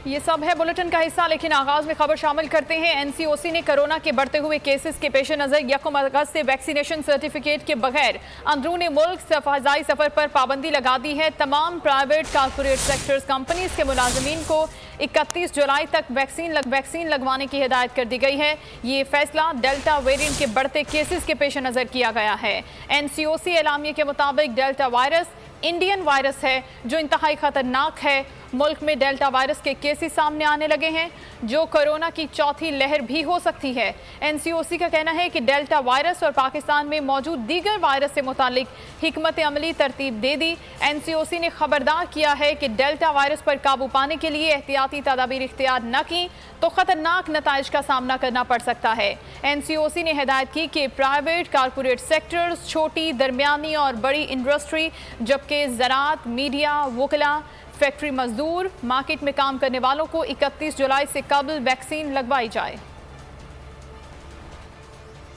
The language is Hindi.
ये सब है बुलेटिन का हिस्सा, लेकिन आगाज में खबर शामिल करते हैं। एनसीओसी ने कोरोना के बढ़ते हुए केसेस के पेश नजर 1 अगस्त से वैक्सीनेशन सर्टिफिकेट के बगैर अंदरूनी मुल्क फजाई सफर पर पाबंदी लगा दी है। तमाम प्राइवेट कारपोरेट सेक्टर्स कंपनीज के मुलाजमीन को 31 जुलाई तक वैक्सीन लगवाने की हिदायत कर दी गई है। ये फैसला डेल्टा वेरिएंट के बढ़ते केसेस के पेश नजर किया गया है। एनसीओसी एलामिया के मुताबिक डेल्टा वायरस इंडियन वायरस है जो इंतहाई खतरनाक है। मुल्क में डेल्टा वायरस के केसेस सामने आने लगे हैं जो कोरोना की चौथी लहर भी हो सकती है। एनसीओसी का कहना है कि डेल्टा वायरस और पाकिस्तान में मौजूद दीगर वायरस से मुतालिक हिकमत अमली तरतीब दे दी। एनसीओसी ने खबरदार किया है कि डेल्टा वायरस पर काबू पाने के लिए एहतियाती तदाबीर इख्तियार न की तो खतरनाक नताइज का सामना करना पड़ सकता है। एनसीओसी ने हिदायत की कि प्राइवेट कारपोरेट सेक्टर्स, छोटी दरमियानी और बड़ी इंडस्ट्री, जबकि ज़राअत, मीडिया, वकला, फैक्ट्री मजदूर, मार्केट में काम करने वालों को 31 जुलाई से कबल वैक्सीन लगवाई जाए।